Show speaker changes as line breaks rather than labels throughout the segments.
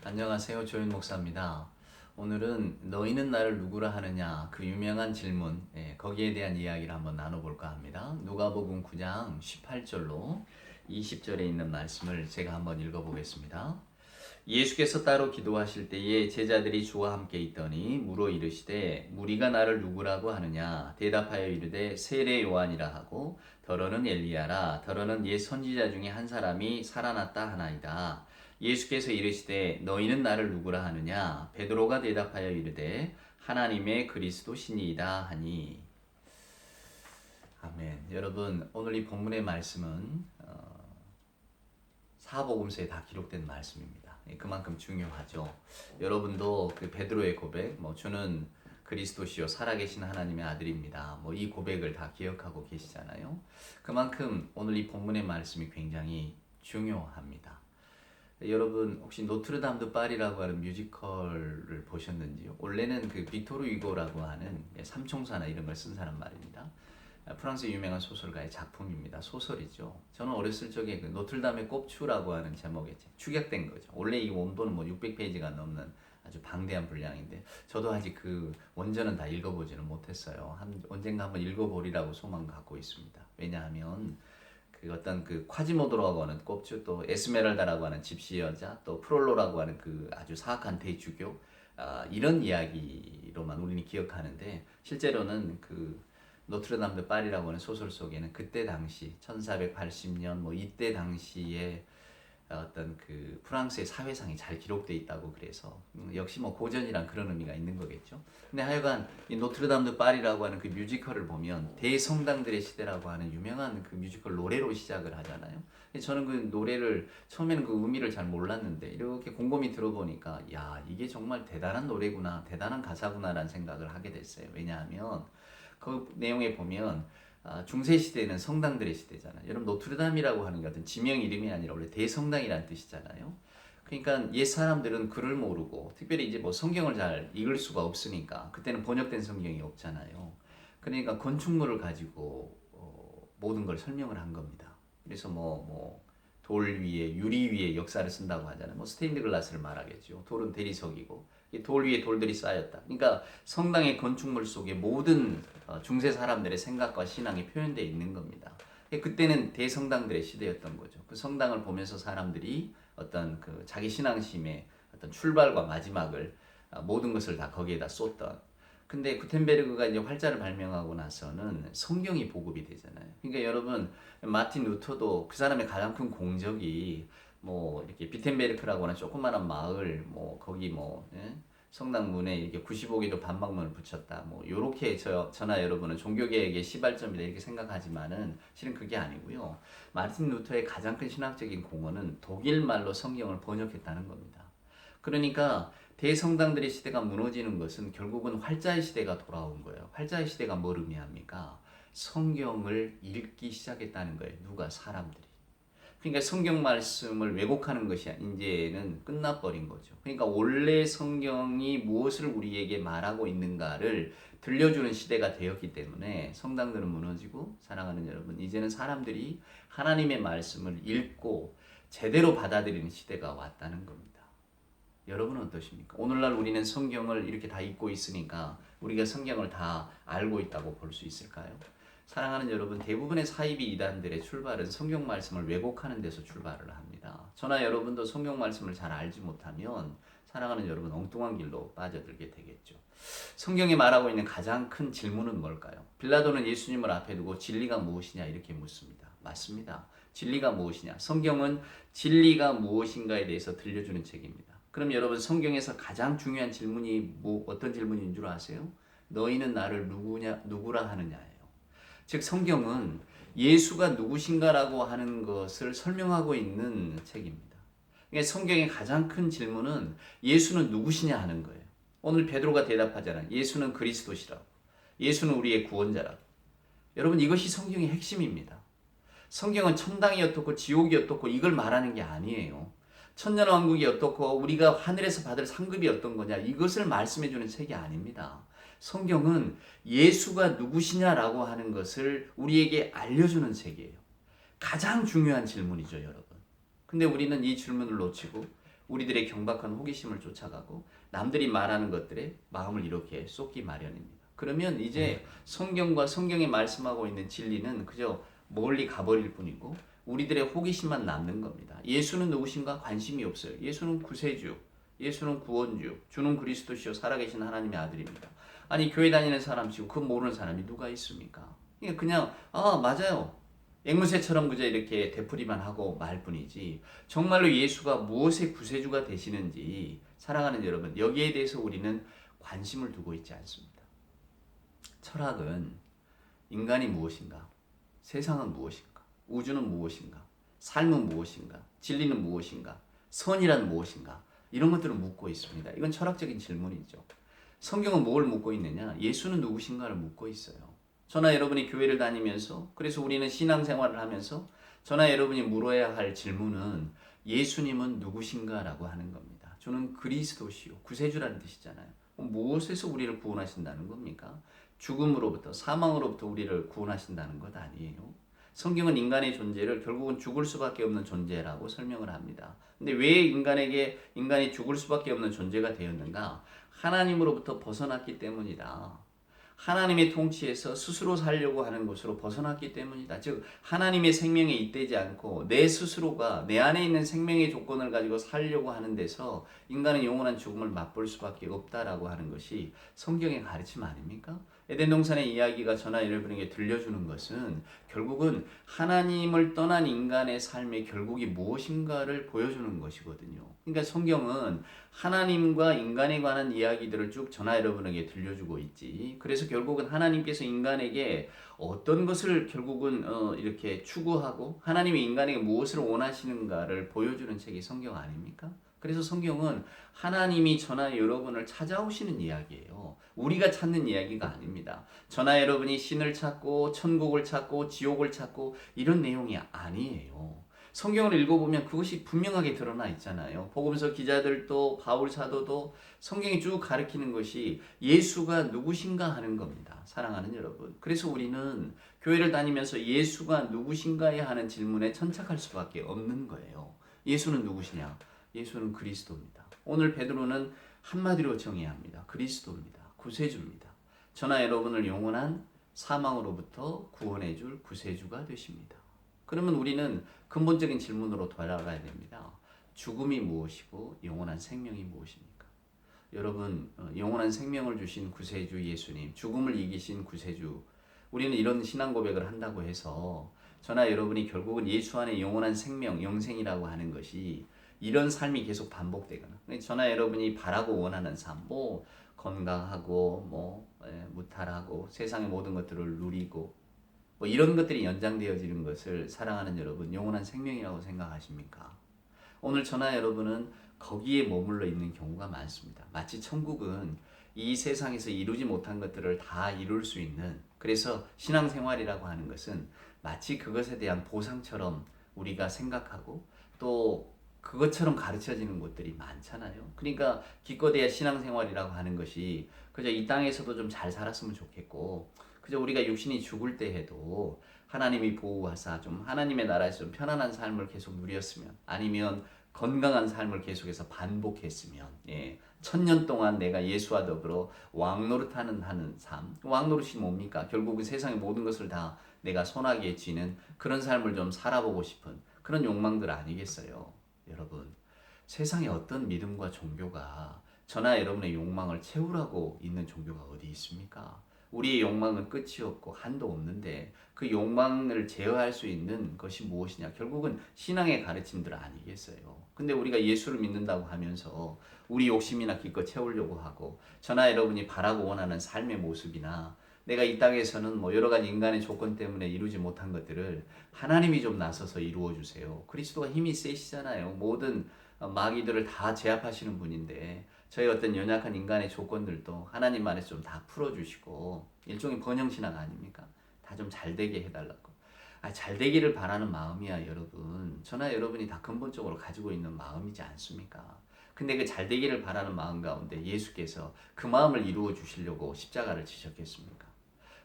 안녕하세요. 조윤 목사입니다. 오늘은 너희는 나를 누구라 하느냐 그 유명한 질문 거기에 대한 이야기를 한번 나눠볼까 합니다. 누가복음 9장 18절로 20절에 있는 말씀을 제가 한번 읽어보겠습니다. 예수께서 따로 기도하실 때에 제자들이 주와 함께 있더니 물어 이르시되 무리가 나를 누구라고 하느냐 대답하여 이르되 세례 요한이라 하고 더러는 엘리야라 더러는 옛 선지자 중에 한 사람이 살아났다 하나이다. 예수께서 이르시되 너희는 나를 누구라 하느냐 베드로가 대답하여 이르되 하나님의 그리스도시니이다 하니. 아멘. 여러분, 오늘 이 본문의 말씀은 사복음서에 다 기록된 말씀입니다. 그만큼 중요하죠. 여러분도 그 베드로의 고백, 주는 그리스도시요 살아계신 하나님의 아들입니다. 이 고백을 다 기억하고 계시잖아요. 그만큼 오늘 이 본문의 말씀이 굉장히 중요합니다. 여러분 혹시 노트르담 드 파리라고 하는 뮤지컬을 보셨는지요? 원래는 그 빅토르 위고라고 하는 삼총사나 이런 걸 쓴 사람 말입니다. 프랑스 유명한 소설가의 작품입니다. 소설이죠. 저는 어렸을 적에 그 노틀담의 꼽추라고 하는 제목의 축약된 거죠. 원래 이 원본은 600페이지가 넘는 아주 방대한 분량인데 저도 아직 그 원전은 다 읽어보지는 못했어요. 언젠가 한번 읽어보리라고 소망 갖고 있습니다. 왜냐하면 그 어떤 그 콰지모도라고 하는 꼽추, 또 에스메랄다라고 하는 집시 여자, 또 프롤로라고 하는 그 아주 사악한 대주교, 이런 이야기로만 우리는 기억하는데 실제로는 그 노트르담 드 파리라고 하는 소설 속에는 그때 당시 1480년 이때 당시에 어떤 그 프랑스의 사회상이 잘 기록되어 있다고 그래서 역시 고전이란 그런 의미가 있는 거겠죠. 근데 하여간 이 노트르담 드 파리라고 하는 그 뮤지컬을 보면 대성당들의 시대라고 하는 유명한 그 뮤지컬 노래로 시작을 하잖아요. 저는 그 노래를 처음에는 그 의미를 잘 몰랐는데 이렇게 곰곰이 들어보니까 야, 이게 정말 대단한 노래구나, 대단한 가사구나라는 생각을 하게 됐어요. 왜냐하면 그 내용에 보면 중세 시대는 성당들의 시대잖아요. 여러분 노트르담이라고 하는 게 어떤 지명 이름이 아니라 원래 대성당이라는 뜻이잖아요. 그러니까 옛 사람들은 글을 모르고 특별히 이제 성경을 잘 읽을 수가 없으니까 그때는 번역된 성경이 없잖아요. 그러니까 건축물을 가지고 모든 걸 설명을 한 겁니다. 그래서 돌 위에 유리 위에 역사를 쓴다고 하잖아요. 스테인드 글라스를 말하겠죠. 돌은 대리석이고 이 돌 위에 돌들이 쌓였다. 그러니까 성당의 건축물 속에 모든 중세 사람들의 생각과 신앙이 표현되어 있는 겁니다. 그때는 대성당들의 시대였던 거죠. 그 성당을 보면서 사람들이 어떤 그 자기 신앙심의 어떤 출발과 마지막을 모든 것을 다 거기에다 쏟던. 근데 구텐베르그가 이제 활자를 발명하고 나서는 성경이 보급이 되잖아요. 그러니까 여러분 마틴 루터도 그 사람의 가장 큰 공적이 이렇게 비텐베르크라고 하는 조그마한 마을 거기 성당 문에 이렇게 95개도 반박문을 붙였다. 요렇게 저나 여러분은 종교개혁의 시발점이다 이렇게 생각하지만은 실은 그게 아니고요. 마틴 루터의 가장 큰 신학적인 공헌은 독일 말로 성경을 번역했다는 겁니다. 그러니까 대성당들의 시대가 무너지는 것은 결국은 활자의 시대가 돌아온 거예요. 활자의 시대가 뭘 의미합니까? 성경을 읽기 시작했다는 거예요. 누가? 사람들이. 그러니까 성경 말씀을 왜곡하는 것이 이제는 끝나버린 거죠. 그러니까 원래 성경이 무엇을 우리에게 말하고 있는가를 들려주는 시대가 되었기 때문에 성당들은 무너지고, 사랑하는 여러분, 이제는 사람들이 하나님의 말씀을 읽고 제대로 받아들이는 시대가 왔다는 겁니다. 여러분은 어떠십니까? 오늘날 우리는 성경을 이렇게 다 읽고 있으니까 우리가 성경을 다 알고 있다고 볼 수 있을까요? 사랑하는 여러분, 대부분의 사이비 이단들의 출발은 성경 말씀을 왜곡하는 데서 출발을 합니다. 저나 여러분도 성경 말씀을 잘 알지 못하면 사랑하는 여러분 엉뚱한 길로 빠져들게 되겠죠. 성경이 말하고 있는 가장 큰 질문은 뭘까요? 빌라도는 예수님을 앞에 두고 진리가 무엇이냐 이렇게 묻습니다. 맞습니다. 진리가 무엇이냐? 성경은 진리가 무엇인가에 대해서 들려주는 책입니다. 그럼 여러분 성경에서 가장 중요한 질문이 어떤 질문인 줄 아세요? 너희는 나를 누구라 하느냐예요. 즉 성경은 예수가 누구신가라고 하는 것을 설명하고 있는 책입니다. 그러니까 성경의 가장 큰 질문은 예수는 누구시냐 하는 거예요. 오늘 베드로가 대답하잖아요. 예수는 그리스도시라고. 예수는 우리의 구원자라고. 여러분 이것이 성경의 핵심입니다. 성경은 천당이 어떻고 지옥이 어떻고 이걸 말하는 게 아니에요. 천년왕국이 어떻고 우리가 하늘에서 받을 상급이 어떤 거냐 이것을 말씀해 주는 책이 아닙니다. 성경은 예수가 누구시냐라고 하는 것을 우리에게 알려주는 책이에요. 가장 중요한 질문이죠, 여러분. 근데 우리는 이 질문을 놓치고 우리들의 경박한 호기심을 쫓아가고 남들이 말하는 것들에 마음을 이렇게 쏟기 마련입니다. 그러면 이제 성경과 성경이 말씀하고 있는 진리는 그저 멀리 가버릴 뿐이고 우리들의 호기심만 남는 겁니다. 예수는 누구신가 관심이 없어요. 예수는 구세주, 예수는 구원주, 주는 그리스도시요 살아계신 하나님의 아들입니다. 아니 교회 다니는 사람 치고 그 모르는 사람이 누가 있습니까? 그냥 맞아요. 앵무새처럼 그저 이렇게 되풀이만 하고 말 뿐이지 정말로 예수가 무엇의 구세주가 되시는지 사랑하는 여러분 여기에 대해서 우리는 관심을 두고 있지 않습니다. 철학은 인간이 무엇인가? 세상은 무엇인가? 우주는 무엇인가? 삶은 무엇인가? 진리는 무엇인가? 선이란 무엇인가? 이런 것들을 묻고 있습니다. 이건 철학적인 질문이죠. 성경은 뭘 묻고 있느냐? 예수는 누구신가를 묻고 있어요. 저나 여러분이 교회를 다니면서 그래서 우리는 신앙생활을 하면서 저나 여러분이 물어야 할 질문은 예수님은 누구신가라고 하는 겁니다. 저는 그리스도시요 구세주라는 뜻이잖아요. 무엇에서 우리를 구원하신다는 겁니까? 죽음으로부터 사망으로부터 우리를 구원하신다는 것 아니에요. 성경은 인간의 존재를 결국은 죽을 수밖에 없는 존재라고 설명을 합니다. 근데 왜 인간이 죽을 수밖에 없는 존재가 되었는가? 하나님으로부터 벗어났기 때문이다. 하나님의 통치에서 스스로 살려고 하는 것으로 벗어났기 때문이다. 즉 하나님의 생명에 잇대지 않고 내 스스로가 내 안에 있는 생명의 조건을 가지고 살려고 하는 데서 인간은 영원한 죽음을 맛볼 수밖에 없다라고 하는 것이 성경의 가르침 아닙니까? 에덴 동산의 이야기가 저나 여러분에게 들려주는 것은 결국은 하나님을 떠난 인간의 삶의 결국이 무엇인가를 보여주는 것이거든요. 그러니까 성경은 하나님과 인간에 관한 이야기들을 쭉 저나 여러분에게 들려주고 있지. 그래서 결국은 하나님께서 인간에게 어떤 것을 결국은 이렇게 추구하고 하나님이 인간에게 무엇을 원하시는가를 보여주는 책이 성경 아닙니까? 그래서 성경은 하나님이 저나 여러분을 찾아오시는 이야기예요. 우리가 찾는 이야기가 아닙니다. 저나 여러분이 신을 찾고 천국을 찾고 지옥을 찾고 이런 내용이 아니에요. 성경을 읽어보면 그것이 분명하게 드러나 있잖아요. 복음서 기자들도 바울 사도도 성경이 쭉 가르치는 것이 예수가 누구신가 하는 겁니다. 사랑하는 여러분. 그래서 우리는 교회를 다니면서 예수가 누구신가에 하는 질문에 천착할 수밖에 없는 거예요. 예수는 누구시냐? 예수는 그리스도입니다. 오늘 베드로는 한마디로 정해야 합니다. 그리스도입니다. 구세주입니다. 저나 여러분을 영원한 사망으로부터 구원해 줄 구세주가 되십니다. 그러면 우리는 근본적인 질문으로 돌아가야 됩니다. 죽음이 무엇이고 영원한 생명이 무엇입니까? 여러분 영원한 생명을 주신 구세주 예수님, 죽음을 이기신 구세주 우리는 이런 신앙 고백을 한다고 해서 저나 여러분이 결국은 예수 안에 영원한 생명, 영생이라고 하는 것이 이런 삶이 계속 반복되거나 저나 여러분이 바라고 원하는 삶, 건강하고 무탈하고 세상의 모든 것들을 누리고 이런 것들이 연장되어지는 것을 사랑하는 여러분 영원한 생명이라고 생각하십니까? 오늘 저나 여러분은 거기에 머물러 있는 경우가 많습니다. 마치 천국은 이 세상에서 이루지 못한 것들을 다 이룰 수 있는 그래서 신앙생활이라고 하는 것은 마치 그것에 대한 보상처럼 우리가 생각하고 또 그것처럼 가르쳐지는 곳들이 많잖아요. 그러니까 기껏해야 신앙생활이라고 하는 것이 그저 이 땅에서도 좀 잘 살았으면 좋겠고 그저 우리가 육신이 죽을 때 해도 하나님이 보호하사 좀 하나님의 나라에서 좀 편안한 삶을 계속 누렸으면 아니면 건강한 삶을 계속해서 반복했으면 1000년 동안 내가 예수와 더불어 왕노릇하는 삶. 왕노릇이 뭡니까? 결국은 세상의 모든 것을 다 내가 손아귀에 쥐는 그런 삶을 좀 살아보고 싶은 그런 욕망들 아니겠어요? 여러분 세상에 어떤 믿음과 종교가 저나 여러분의 욕망을 채우라고 있는 종교가 어디 있습니까? 우리의 욕망은 끝이 없고 한도 없는데 그 욕망을 제어할 수 있는 것이 무엇이냐? 결국은 신앙의 가르침들 아니겠어요? 근데 우리가 예수를 믿는다고 하면서 우리 욕심이나 기껏 채우려고 하고 저나 여러분이 바라고 원하는 삶의 모습이나 내가 이 땅에서는 여러 가지 인간의 조건 때문에 이루지 못한 것들을 하나님이 좀 나서서 이루어 주세요. 그리스도가 힘이 세시잖아요. 모든 마귀들을 다 제압하시는 분인데 저희 어떤 연약한 인간의 조건들도 하나님 안에서 좀 다 풀어주시고 일종의 번영신학 아닙니까? 다 좀 잘되게 해달라고. 잘되기를 바라는 마음이야 여러분. 저나 여러분이 다 근본적으로 가지고 있는 마음이지 않습니까? 근데 그 잘되기를 바라는 마음 가운데 예수께서 그 마음을 이루어 주시려고 십자가를 지셨겠습니까?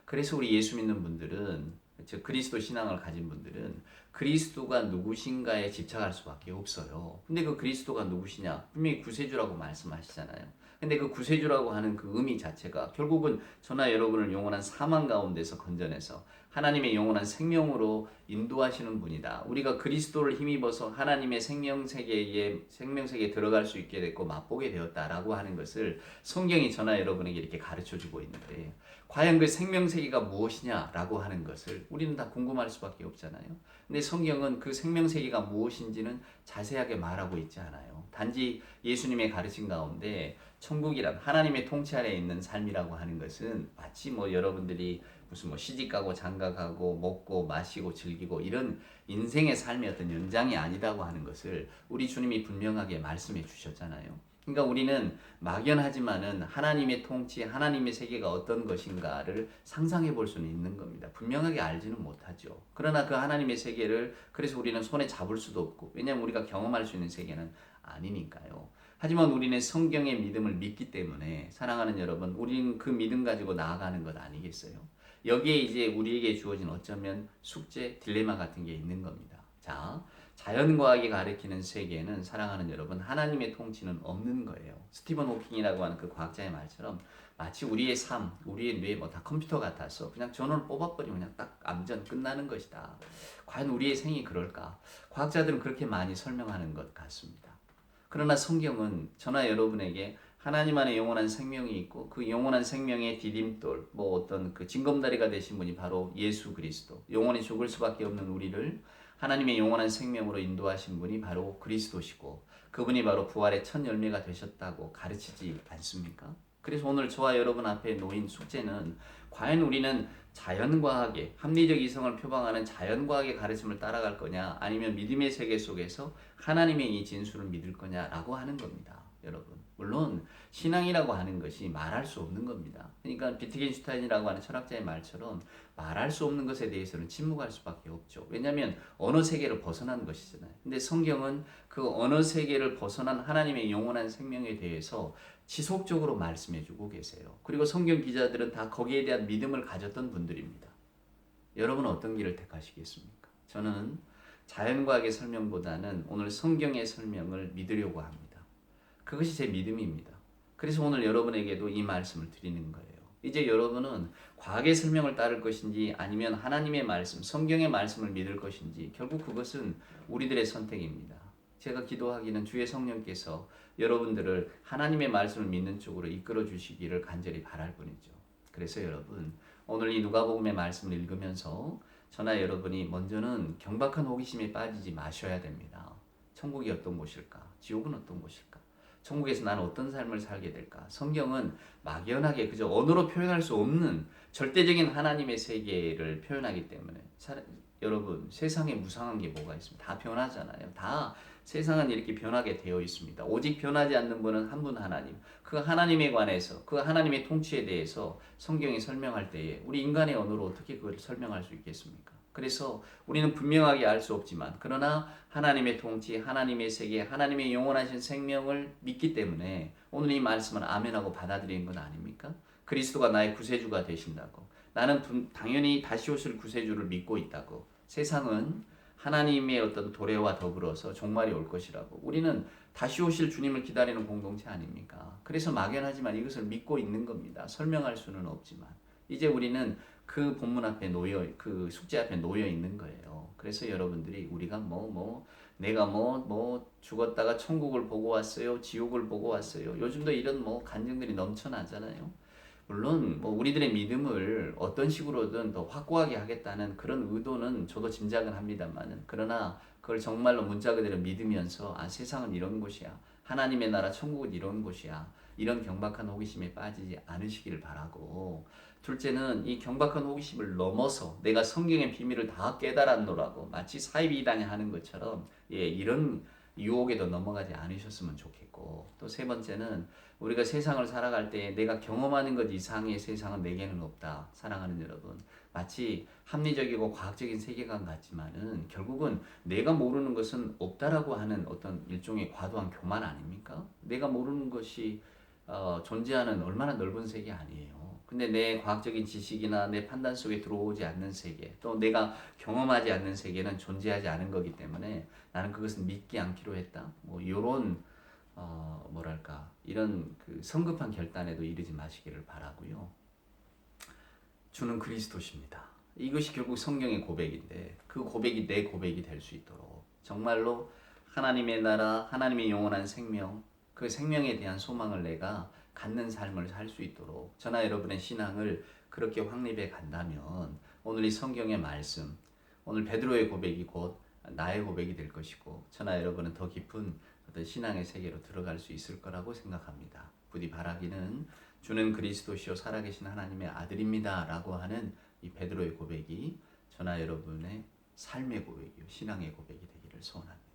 그래서 우리 예수 믿는 분들은 즉 그리스도 신앙을 가진 분들은 그리스도가 누구신가에 집착할 수밖에 없어요. 근데 그 그리스도가 누구시냐? 분명히 구세주라고 말씀하시잖아요. 근데 그 구세주라고 하는 그 의미 자체가 결국은 저나 여러분을 영원한 사망 가운데서 건져내서 하나님의 영원한 생명으로 인도하시는 분이다. 우리가 그리스도를 힘입어서 하나님의 생명세계에 들어갈 수 있게 됐고 맛보게 되었다라고 하는 것을 성경이 저나 여러분에게 이렇게 가르쳐 주고 있는데, 과연 그 생명세계가 무엇이냐라고 하는 것을 우리는 다 궁금할 수밖에 없잖아요. 근데 성경은 그 생명세계가 무엇인지는 자세하게 말하고 있지 않아요. 단지 예수님의 가르침 가운데 천국이란 하나님의 통치 아래에 있는 삶이라고 하는 것은 마치 뭐 여러분들이 무슨 뭐 시집가고 장가가고 먹고 마시고 즐기고 이런 인생의 삶의 어떤 연장이 아니다고 하는 것을 우리 주님이 분명하게 말씀해 주셨잖아요. 그러니까 우리는 막연하지만은 하나님의 통치, 하나님의 세계가 어떤 것인가를 상상해 볼 수는 있는 겁니다. 분명하게 알지는 못하죠. 그러나 그 하나님의 세계를 그래서 우리는 손에 잡을 수도 없고, 왜냐하면 우리가 경험할 수 있는 세계는 아니니까요. 하지만 우리는 성경의 믿음을 믿기 때문에 사랑하는 여러분, 우리는 그 믿음 가지고 나아가는 것 아니겠어요? 여기에 이제 우리에게 주어진 어쩌면 숙제, 딜레마 같은 게 있는 겁니다. 자, 자연과학이 가리키는 세계에는 사랑하는 여러분, 하나님의 통치는 없는 거예요. 스티븐 호킹이라고 하는 그 과학자의 말처럼 마치 우리의 삶, 우리의 뇌 뭐 다 컴퓨터 같아서 그냥 전원을 뽑아버리면 그냥 딱 암전 끝나는 것이다. 과연 우리의 생이 그럴까? 과학자들은 그렇게 많이 설명하는 것 같습니다. 그러나 성경은 저나 여러분에게 하나님 안에 영원한 생명이 있고 그 영원한 생명의 디딤돌, 뭐 어떤 그 징검다리가 되신 분이 바로 예수 그리스도, 영원히 죽을 수밖에 없는 우리를 하나님의 영원한 생명으로 인도하신 분이 바로 그리스도시고 그분이 바로 부활의 첫 열매가 되셨다고 가르치지 않습니까? 그래서 오늘 저와 여러분 앞에 놓인 숙제는 과연 우리는 자연과학의 합리적 이성을 표방하는 자연과학의 가르침을 따라갈 거냐, 아니면 믿음의 세계 속에서 하나님의 이 진수를 믿을 거냐라고 하는 겁니다. 여러분, 물론 신앙이라고 하는 것이 말할 수 없는 겁니다. 그러니까 비트겐슈타인이라고 하는 철학자의 말처럼 말할 수 없는 것에 대해서는 침묵할 수밖에 없죠. 왜냐하면 언어 세계를 벗어난 것이잖아요. 근데 성경은 그 언어 세계를 벗어난 하나님의 영원한 생명에 대해서 지속적으로 말씀해주고 계세요. 그리고 성경 기자들은 다 거기에 대한 믿음을 가졌던 분들입니다. 여러분은 어떤 길을 택하시겠습니까? 저는 자연과학의 설명보다는 오늘 성경의 설명을 믿으려고 합니다. 그것이 제 믿음입니다. 그래서 오늘 여러분에게도 이 말씀을 드리는 거예요. 이제 여러분은 과학의 설명을 따를 것인지 아니면 하나님의 말씀, 성경의 말씀을 믿을 것인지 결국 그것은 우리들의 선택입니다. 제가 기도하기는 주의 성령께서 여러분들을 하나님의 말씀을 믿는 쪽으로 이끌어 주시기를 간절히 바랄 뿐이죠. 그래서 여러분, 오늘 이 누가복음의 말씀을 읽으면서 저나 여러분이 먼저는 경박한 호기심에 빠지지 마셔야 됩니다. 천국이 어떤 곳일까? 지옥은 어떤 곳일까? 천국에서 나는 어떤 삶을 살게 될까? 성경은 막연하게 그저 언어로 표현할 수 없는 절대적인 하나님의 세계를 표현하기 때문에 여러분, 세상에 무상한 게 뭐가 있습니까? 다 변하잖아요. 다 세상은 이렇게 변하게 되어 있습니다. 오직 변하지 않는 분은 한 분 하나님. 그 하나님에 관해서, 그 하나님의 통치에 대해서 성경이 설명할 때에 우리 인간의 언어로 어떻게 그걸 설명할 수 있겠습니까? 그래서 우리는 분명하게 알 수 없지만 그러나 하나님의 통치, 하나님의 세계, 하나님의 영원하신 생명을 믿기 때문에 오늘 이 말씀을 아멘하고 받아들이는 건 아닙니까? 그리스도가 나의 구세주가 되신다고. 나는 당연히 다시 오실 구세주를 믿고 있다고. 세상은 하나님의 어떤 도래와 더불어서 종말이 올 것이라고. 우리는 다시 오실 주님을 기다리는 공동체 아닙니까? 그래서 막연하지만 이것을 믿고 있는 겁니다. 설명할 수는 없지만. 이제 우리는 그 본문 앞에 그 숙제 앞에 놓여 있는 거예요. 그래서 여러분들이 우리가 내가 죽었다가 천국을 보고 왔어요. 지옥을 보고 왔어요. 요즘도 이런 간증들이 넘쳐나잖아요. 물론 우리들의 믿음을 어떤 식으로든 더 확고하게 하겠다는 그런 의도는 저도 짐작은 합니다만은, 그러나 그걸 정말로 문자 그대로 믿으면서 세상은 이런 곳이야, 하나님의 나라 천국은 이런 곳이야, 이런 경박한 호기심에 빠지지 않으시기를 바라고, 둘째는 이 경박한 호기심을 넘어서 내가 성경의 비밀을 다 깨달았노라고 마치 사이비단이 하는 것처럼 이런 유혹에도 넘어가지 않으셨으면 좋겠고, 또 세 번째는 우리가 세상을 살아갈 때 내가 경험하는 것 이상의 세상은 내게는 없다. 사랑하는 여러분, 마치 합리적이고 과학적인 세계관 같지만은 결국은 내가 모르는 것은 없다라고 하는 어떤 일종의 과도한 교만 아닙니까? 내가 모르는 것이 존재하는 얼마나 넓은 세계 아니에요. 근데 내 과학적인 지식이나 내 판단 속에 들어오지 않는 세계, 또 내가 경험하지 않는 세계는 존재하지 않은 거기 때문에 나는 그것을 믿지 않기로 했다. 뭐 이런 뭐랄까 이런 그 성급한 결단에도 이르지 마시기를 바라고요. 주는 그리스도십니다. 이것이 결국 성경의 고백인데 그 고백이 내 고백이 될 수 있도록 정말로 하나님의 나라, 하나님의 영원한 생명, 그 생명에 대한 소망을 내가 갖는 삶을 살 수 있도록 저나 여러분의 신앙을 그렇게 확립해 간다면 오늘 이 성경의 말씀, 오늘 베드로의 고백이 곧 나의 고백이 될 것이고 저나 여러분은 더 깊은 어떤 신앙의 세계로 들어갈 수 있을 거라고 생각합니다. 부디 바라기는 주는 그리스도시요 살아계신 하나님의 아들입니다 라고 하는 이 베드로의 고백이 저나 여러분의 삶의 고백이요 신앙의 고백이 되기를 소원합니다.